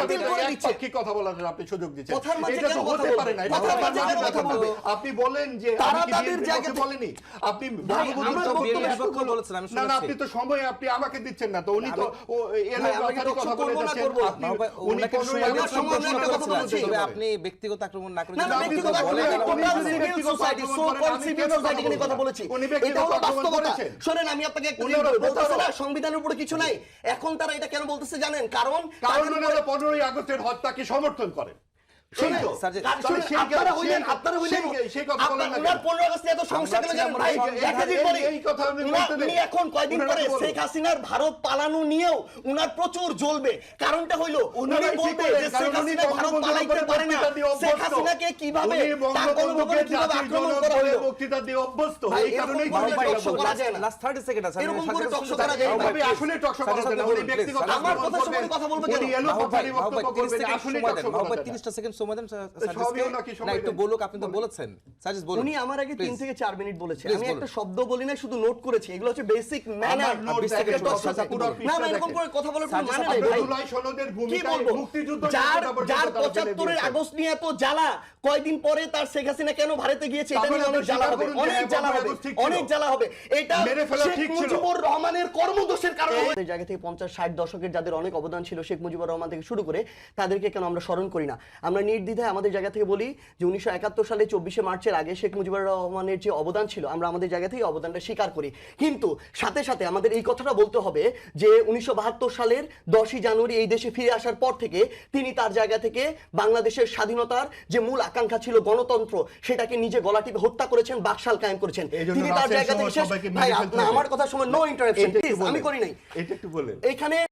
বাতিল করে দিচ্ছে। কি কথা বলার আপনি সুযোগ দিচ্ছেন? কথার মাঝে এটা কেন তো কথা হতে বলবে? পারে না। কথার মাঝে কেন কথা বলবে? আপনি বলেন যে তারা আমি কি তাদের বিএনপির জায়গা পক্ষে থেকে- বলেনি। আপনি ভাই, বঙ্গবন্ধুর আমার সপক্ষে বক্তব্য বলেছেন। বিপক্ষ বলেছেন, আমি না না, শুনেছি। আপনি তো সময় আপনি আমাকে দিচ্ছেন না, তো উনি তো ভাই, আমরা কি কথা বলে করবো না যাচ্ছেন। করবো? আপনি উনি উনি 15 আমরা আগস্ট সময় প্রশ্ন একটা কথা করেছিলেন, বলছি। তবে আপনি ব্যক্তিগত আক্রমণ না করে না, না, যদি ব্যক্তিগত আপনি আক্রমণ বলেন, না, উনি আমরা যদি civil ব্যক্তিগত society, আক্রমণ so-called করেন, আমি civil কেন society কথা নিয়ে কথা বলবো না? বলেছি। উনি এটা ব্যক্তিগত হলো আক্রমণ বাস্তবতা। করেছেন। শোনেন, আমি আপনাকে একটা উনি জিনিস বলি, প্রতারক। বলতেছে না সংবিধানের উপরে কিছু নাই। এখন তারা এটা কেন বলতেছে জানেন? কারণ কারণ তাদের ওনারা উপরে- 15 আগস্টের হত্যাকে সমর্থন করেন। শোনেন, এই তো। স্যার, তাহলে সেই আপনারা সেই- হইলেন, আপনারা হইলেন, সেই কথা বলেন না উনার কেন? 15 আগস্টে এত সমস্যা কেন জানেন ভাই? একাধিক পরে এই কথা আমি উনার- বলতে দেন। উনি এখন কয়দিন উনারা পরে তো বলুন। শেখ হাসিনার ভারত পালানো নিয়েও উনার প্রচুর জ্বলবে। কারণটা হইলো উনি উনারাই ঠিক বলবে করেন, যে কারণ শেখ উনি হাসিনা ভারত বঙ্গবন্ধুর পালাইতে উপরে পারে না। বক্তৃতা দিয়ে শেখ অভ্যস্ত। হাসিনাকে কিভাবে উনি বঙ্গবন্ধুকে কিভাবে জাতির আক্রমণ জনক করা বলে হলো? বক্তৃতা দিয়ে অভ্যস্ত। ভাই, এই কারণেই এরকম তিনি করে বাইরে টকশো বলেন। করা যায় না। লাস্ট 30 সেকেন্ড আছে, এরকম করে টকশো করা যায় না। আপনি আসলে টকশো করা যায় না। উনি ব্যক্তিগত আমার আক্রমণ কথার সময় করবেন। কথা বলবে কেন? উনি এলো কথারই বক্তব্য করবেন, আসলে টকশো করা যায় না। 30টা সেকেন্ড সময় দেন সবই ওনাকে সময় না, একটু দেন। বলুক, আপনি তো বলেছেন সাজেস্ট বলুন। উনি আমার আগে 3 Please. থেকে 4 মিনিট বলেছে। Please আমি বলুন। একটা শব্দ বলি না, শুধু নোট করেছি। এগুলো হচ্ছে বেসিক ম্যানার। আমার note দেখেন, দর্শকরা পুরো না না, পৃষ্ঠা এরকম দেখেন। করে কথা বলার কোনো মানে আপনার নেই ভাই। জুলাই সনদের কি ভূমিকায় বলবো? মুক্তিযুদ্ধ যার নিয়ে পর্যন্ত যার তারা ফেলে 75 দিয়েছেন। আগস্ট নিয়ে এত জ্বালা, কয়দিন পরে তার শেখ হাসিনা কেন ভারতে গিয়েছে এটা তারপরে নিয়ে অনেক আপনি জ্বালা স্বীকার হবে, করুন যে অনেক হ্যাঁ, জ্বালা 15 হবে, আগস্ট ঠিক ছিল। অনেক জ্বালা হবে। এটা মেরে ফেলা শেখ ঠিক ছিল। মুজিবুর রহমানের কর্মদোষের কারণে এই জায়গা থেকে 50-60 দশকের যাদের অনেক অবদান ছিল শেখ মুজিবুর রহমান থেকে শুরু করে, তাদেরকে কেন আমরা স্মরণ করি না? আমরা নির্দ্বিধায় আমাদের জায়গা থেকে বলি যে 1971 সালে 24শে মার্চের আগে শেখ মুজিবুর রহমানের যে অবদান ছিল, আমরা আমাদের জায়গা থেকে অবদানটা স্বীকার করি। কিন্তু সাথে সাথে আমাদের এই কথাটা বলতে হবে যে 1972 সালের 10ই জানুয়ারি এই দেশে ফিরে আসার পর থেকে তিনি তার জায়গা থেকে বাংলাদেশের স্বাধীনতার যে মূল আকাঙ্ক্ষা ছিল গণতন্ত্র, সেটাকে নিজে গলা টিপে হত্যা করেছেন, বাকশাল কায়েম করেছেন। এই জন্য তিনি তার রাসেল জায়গা সহ থেকে সবাইকে ভাই, মেরে ফেলতে হবে। আমার কথা সময় নো ইন্টারাপশন, এটা একটু প্লিজ, আমি বলেন। করি নাই। এটা একটু বলেন। এখানে